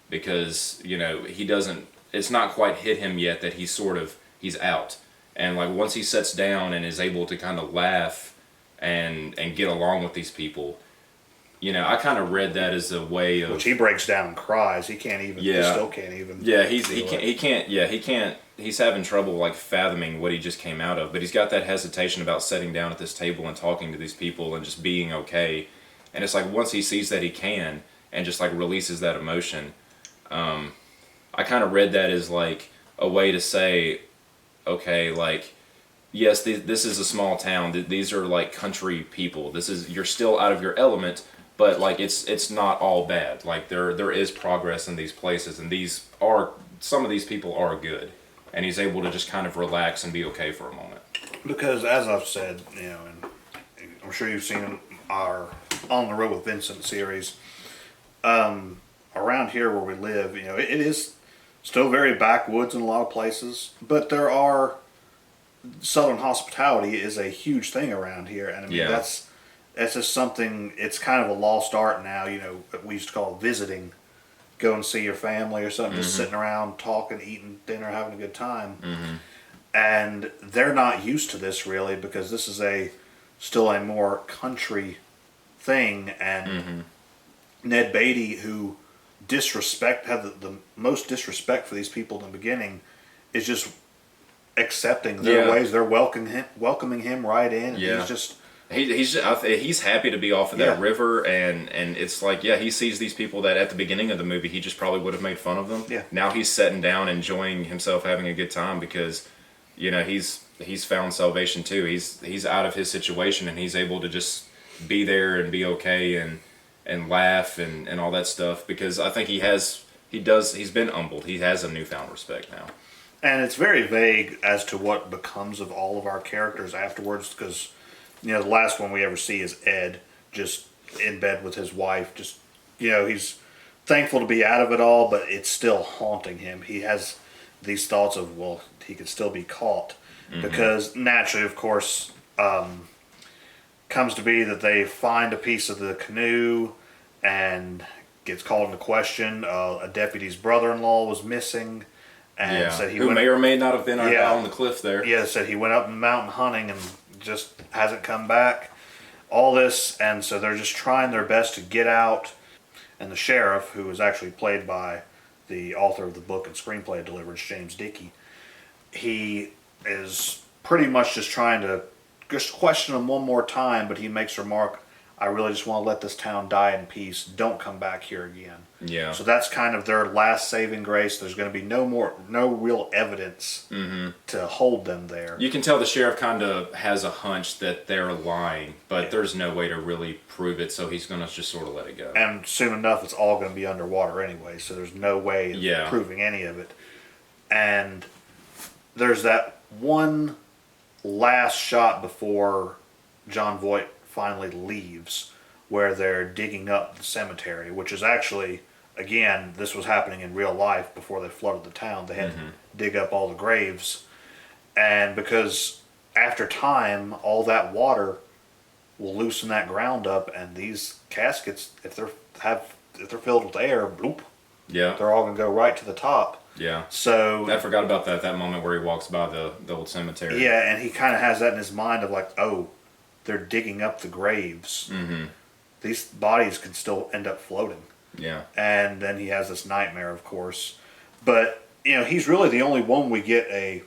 because he doesn't, it's not quite hit him yet that he's out. And like, once he sits down and is able to kind of laugh and get along with these people, I kind of read that as a way of, which he breaks down and cries. He can't even. Yeah. He still can't even. Yeah, he can't. He's having trouble like fathoming what he just came out of. But he's got that hesitation about sitting down at this table and talking to these people and just being okay. And it's like, once he sees that he can and just like releases that emotion, I kind of read that as like a way to say, okay, like, yes, this is a small town. These are like country people. You're still out of your element, but like it's not all bad. Like, there is progress in these places, and some of these people are good, and he's able to just kind of relax and be okay for a moment. Because as I've said, and I'm sure you've seen our On the Road with Vincent series, around here where we live, it is still very backwoods in a lot of places, but there are, Southern hospitality is a huge thing around here, and I mean that's just something. It's kind of a lost art now. We used to call it visiting. Go and see your family or something, just sitting around talking, eating dinner, having a good time, and they're not used to this really, because this is still a more country thing, and Ned Beatty, who had the most disrespect for these people in the beginning, is just accepting their ways. They're welcoming him right in. Yeah. He's just he's happy to be off of that river, and it's like, he sees these people that at the beginning of the movie he just probably would have made fun of them. Yeah. Now he's sitting down enjoying himself, having a good time, because he's found salvation too. He's out of his situation, and he's able to just be there and be okay and laugh and all that stuff, because I think he's been humbled. He has a newfound respect now. And it's very vague as to what becomes of all of our characters afterwards, because the last one we ever see is Ed, just in bed with his wife. Just he's thankful to be out of it all, but it's still haunting him. He has these thoughts of, well, he could still be caught, because naturally, of course, comes to be that they find a piece of the canoe and gets called into question. A deputy's brother-in-law was missing, and said he may or may not have been on the cliff there. Yeah, said he went up the mountain hunting and just hasn't come back. All this, and so they're just trying their best to get out. And the sheriff, who was actually played by the author of the book and screenplay of Deliverance, James Dickey, he is pretty much just trying to just question him one more time, but he makes a remark, I really just want to let this town die in peace. Don't come back here again. Yeah. So that's kind of their last saving grace. There's going to be no real evidence to hold them there. You can tell the sheriff kind of has a hunch that they're lying, but there's no way to really prove it, so he's going to just sort of let it go. And soon enough, it's all going to be underwater anyway, so there's no way of proving any of it. And there's that one last shot before John Voight finally leaves, where they're digging up the cemetery, which is actually, again, this was happening in real life before they flooded the town. They had to dig up all the graves, and because after time, all that water will loosen that ground up, and these caskets, if they're filled with air, bloop, they're all gonna go right to the top. Yeah. So I forgot about that moment where he walks by the old cemetery. Yeah, and he kind of has that in his mind of like, oh, they're digging up the graves. These bodies can still end up floating. Yeah. And then he has this nightmare, of course. But, he's really the only one we get a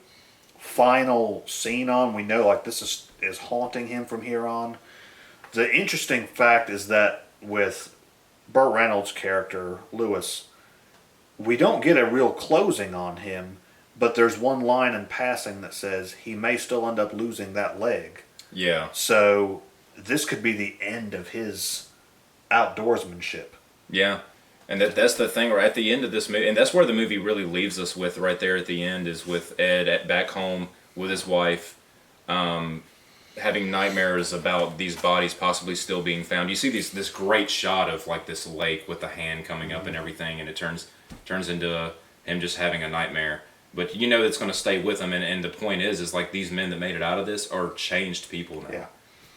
final scene on. We know, like, this is haunting him from here on. The interesting fact is that with Burt Reynolds' character, Lewis, we don't get a real closing on him, but there's one line in passing that says he may still end up losing that leg. Yeah. So this could be the end of his outdoorsmanship. Yeah. And that's the thing, right at the end of this movie, and that's where the movie really leaves us with right there at the end, is with Ed back home with his wife, having nightmares about these bodies possibly still being found. You see this great shot of like this lake with the hand coming up and everything, and it turns into him just having a nightmare. But that's going to stay with him, and the point is like these men that made it out of this are changed people now.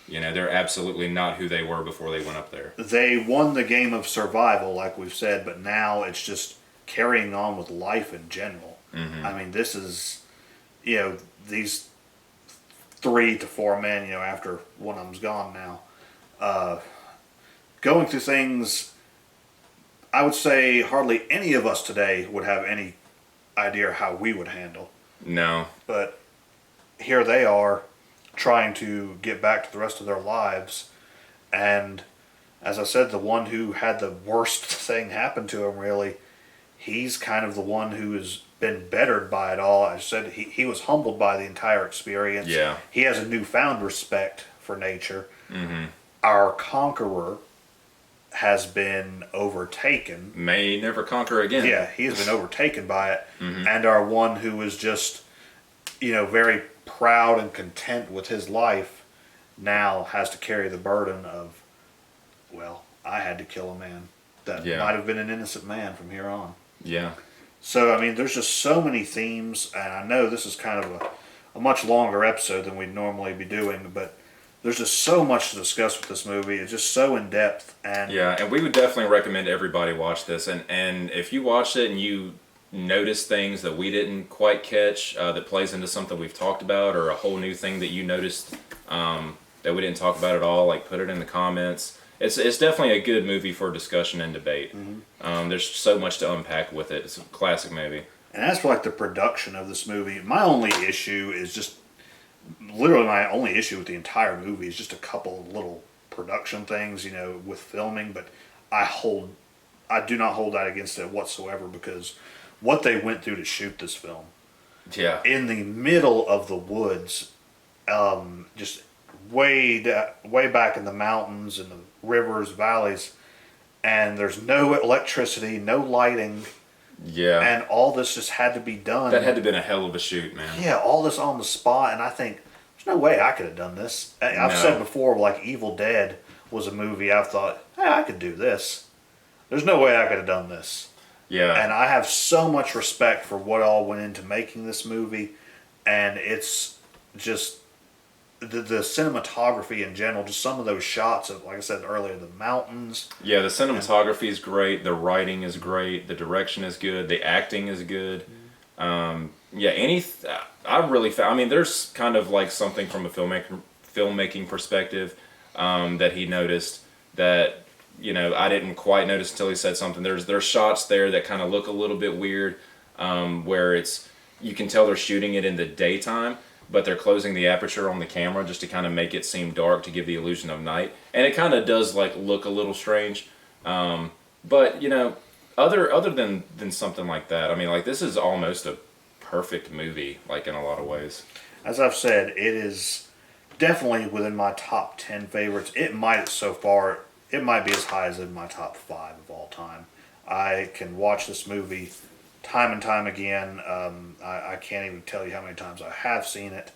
Yeah. They're absolutely not who they were before they went up there. They won the game of survival, like we've said, but now it's just carrying on with life in general. I mean, this is, these 3 to 4 men, after one of them's gone now, going through things I would say hardly any of us today would have any idea how we would handle. No. But here they are trying to get back to the rest of their lives, and as I said, the one who had the worst thing happen to him, really, he's kind of the one who has been bettered by it all. I said he was humbled by the entire experience. Yeah. He has a newfound respect for nature. Our conqueror has been overtaken. May never conquer again. Yeah, he has been overtaken by it. And our one who is just, very proud and content with his life now has to carry the burden of, well, I had to kill a man that might have been an innocent man from here on. Yeah. So, I mean, there's just so many themes, and I know this is kind of a much longer episode than we'd normally be doing, but there's just so much to discuss with this movie. It's just so in-depth. And we would definitely recommend everybody watch this. And if you watch it and you notice things that we didn't quite catch, that plays into something we've talked about, or a whole new thing that you noticed that we didn't talk about at all, like, put it in the comments. It's definitely a good movie for discussion and debate. There's so much to unpack with it. It's a classic movie. And as for like the production of this movie, my only issue is just literally my only issue with the entire movie is just a couple of little production things, with filming. But I do not hold that against it whatsoever, because what they went through to shoot this film, in the middle of the woods, just way back in the mountains and the rivers, valleys, and there's no electricity, no lighting. Yeah. And all this just had to be done. That had to have been a hell of a shoot, man. Yeah, all this on the spot, and I think, there's no way I could have done this. I've said before, like, Evil Dead was a movie I've thought, hey, I could do this. There's no way I could have done this. Yeah. And I have so much respect for what all went into making this movie, and it's just the cinematography in general, just some of those shots of, like I said earlier, the mountains. Yeah, the cinematography is great, the writing is great, the direction is good, the acting is good. I really found, there's kind of like something from a filmmaking perspective that he noticed that I didn't quite notice until he said something. There's shots there that kind of look a little bit weird, where you can tell they're shooting it in the daytime, but they're closing the aperture on the camera just to kind of make it seem dark to give the illusion of night, and it kind of does like look a little strange. But other than something like that, I mean, like this is almost a perfect movie, like in a lot of ways. As I've said, it is definitely within my top 10 favorites. It might be as high as in my top 5 of all time. I can watch this movie time and time again. I can't even tell you how many times I have seen it,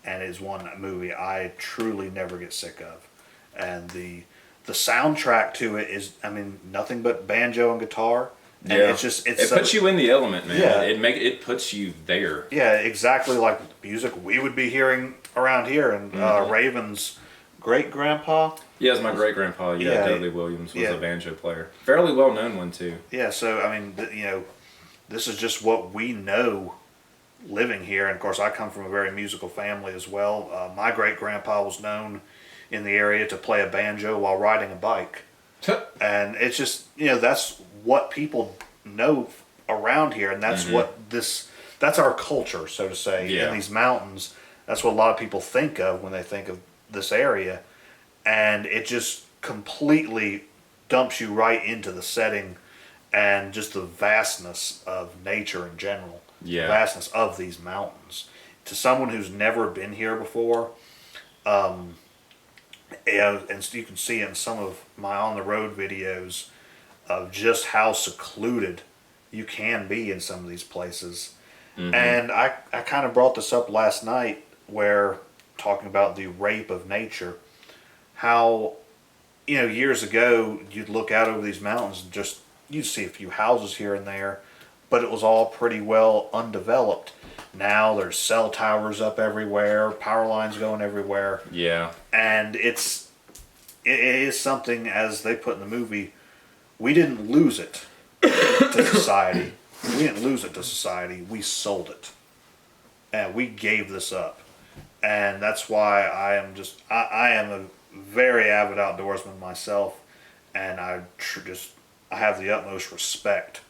and it is one movie I truly never get sick of. And the soundtrack to it is, I mean, nothing but banjo and guitar. And Yeah, it puts you in the element, man. Yeah. It puts you there. Yeah, exactly like the music we would be hearing around here. And Raven's great grandpa. Yeah, it's my great grandpa. Yeah, Dudley Williams was a banjo player, fairly well known one too. Yeah, so I mean, this is just what we know living here. And of course, I come from a very musical family as well. My great grandpa was known in the area to play a banjo while riding a bike. And it's just, that's what people know around here, and that's that's our culture, so to say, in these mountains. That's what a lot of people think of when they think of this area, and it just completely dumps you right into the setting and just the vastness of nature in general. Yeah. The vastness of these mountains. To someone who's never been here before, and you can see in some of my on-the-road videos of just how secluded you can be in some of these places. And I kind of brought this up last night, where talking about the rape of nature, how, years ago you'd look out over these mountains and just, you'd see a few houses here and there, but it was all pretty well undeveloped. Now there's cell towers up everywhere, power lines going everywhere. Yeah. And it is something, as they put in the movie, we didn't lose it to society. We didn't lose it to society. We sold it. And we gave this up. And that's why I am a very avid outdoorsman myself. And I have the utmost respect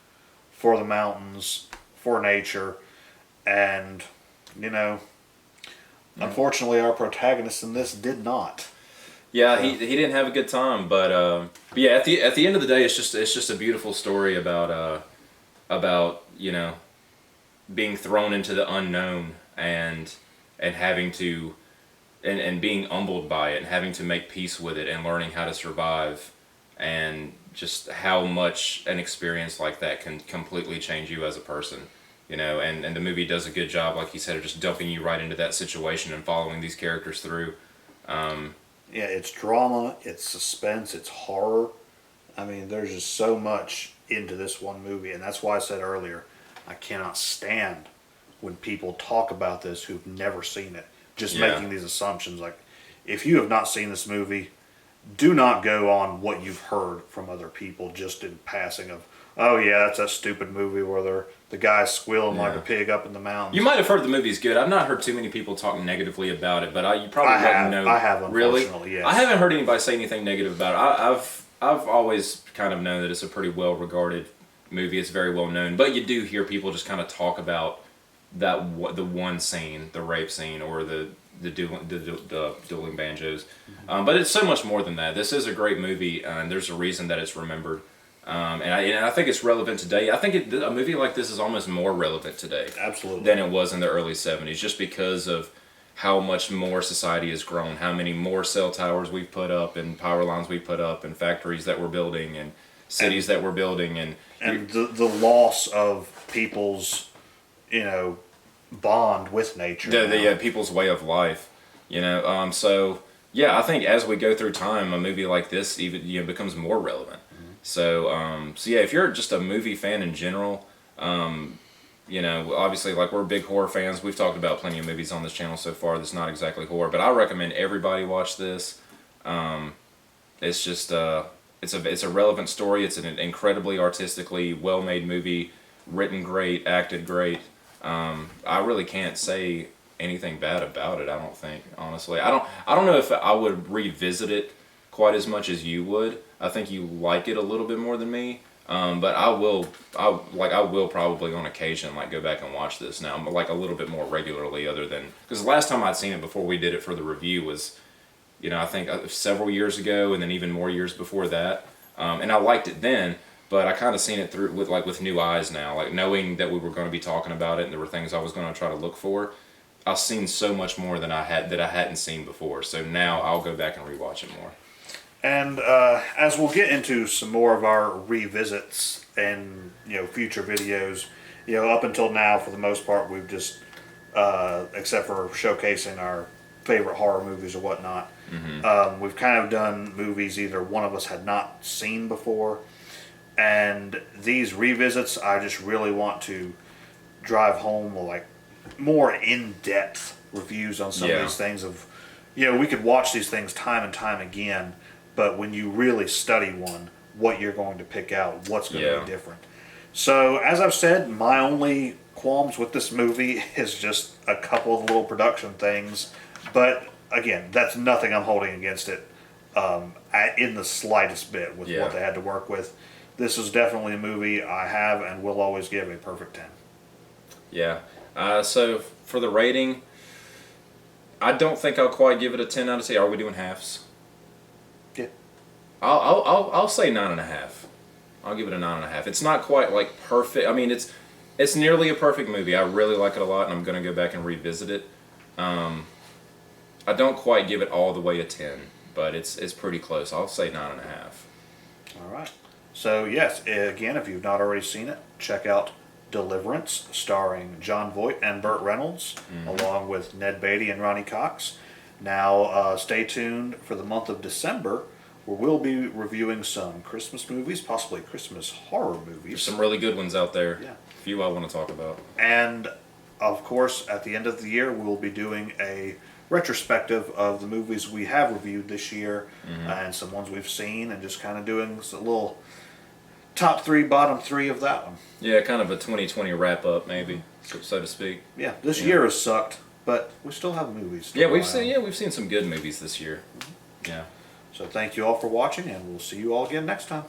for the mountains, for nature. And, unfortunately, our protagonist in this did not. Yeah, he didn't have a good time, but yeah, at the end of the day, it's just a beautiful story about being thrown into the unknown and having to and being humbled by it and having to make peace with it and learning how to survive, and just how much an experience like that can completely change you as a person. And the movie does a good job, like you said, of just dumping you right into that situation and following these characters through. Yeah, it's drama, it's suspense, it's horror. I mean, there's just so much into this one movie, and that's why I said earlier, I cannot stand when people talk about this who've never seen it, just making these assumptions. Like, if you have not seen this movie, do not go on what you've heard from other people just in passing of, oh yeah, that's that stupid movie where the guy's squealing like a pig up in the mountains. You might have heard the movie's good. I've not heard too many people talk negatively about it, but you probably wouldn't know. I have, really. Unfortunately, yes. I haven't heard anybody say anything negative about it. I've always kind of known that it's a pretty well regarded movie. It's very well known, but you do hear people just kind of talk about the one scene, the rape scene, or the dueling banjos. But it's so much more than that. This is a great movie, and there's a reason that it's remembered. And I think it's relevant today. I think a movie like this is almost more relevant today, absolutely, than it was in the early 70s, just because of how much more society has grown, how many more cell towers we've put up, and power lines we've put up, and factories that we're building, and cities that we're building, and the loss of people's, bond with nature. The people's way of life, So yeah, I think as we go through time, a movie like this even becomes more relevant. So yeah, if you're just a movie fan in general, obviously, like, we're big horror fans. We've talked about plenty of movies on this channel so far that's not exactly horror, but I recommend everybody watch this. It's just it's a relevant story. It's an incredibly artistically well-made movie, written great, acted great. I really can't say anything bad about it. I don't think, honestly. I don't know if I would revisit it quite as much as you would. I think you like it a little bit more than me. But I will probably on occasion like go back and watch this now, like a little bit more regularly. Other than because the last time I'd seen it before we did it for the review was, I think several years ago, and then even more years before that. And I liked it then, but I kind of seen it through with new eyes now, like knowing that we were going to be talking about it and there were things I was going to try to look for. I've seen so much more than I hadn't seen before. So now I'll go back and rewatch it more. And as we'll get into some more of our revisits and future videos, up until now, for the most part, we've just, except for showcasing our favorite horror movies or whatnot, we've kind of done movies either one of us had not seen before, and these revisits, I just really want to drive home like more in-depth reviews on some of these things. Of we could watch these things time and time again. But when you really study one, what you're going to pick out, what's going to be different. So, as I've said, my only qualms with this movie is just a couple of little production things. But, again, that's nothing I'm holding against it in the slightest bit with what they had to work with. This is definitely a movie I have and will always give a perfect 10. Yeah. So, for the rating, I don't think I'll quite give it a 10 out of 10. Are we doing halves? Yeah. I'll say 9.5. I'll give it a 9.5. It's not quite like perfect. I mean, it's nearly a perfect movie. I really like it a lot, and I'm gonna go back and revisit it. I don't quite give it all the way a 10, but it's pretty close. I'll say 9.5. All right. So yes, again, if you've not already seen it, check out Deliverance, starring Jon Voight and Burt Reynolds, along with Ned Beatty and Ronnie Cox. Now, stay tuned for the month of December, where we'll be reviewing some Christmas movies, possibly Christmas horror movies. There's some really good ones out there. Yeah. A few I want to talk about. And, of course, at the end of the year, we'll be doing a retrospective of the movies we have reviewed this year, and some ones we've seen, and just kind of doing a little top 3, bottom 3 of that one. Yeah, kind of a 2020 wrap-up, maybe, so to speak. Yeah, this year has sucked. But we still have movies. Yeah, we've seen some good movies this year. Yeah. So thank you all for watching, and we'll see you all again next time.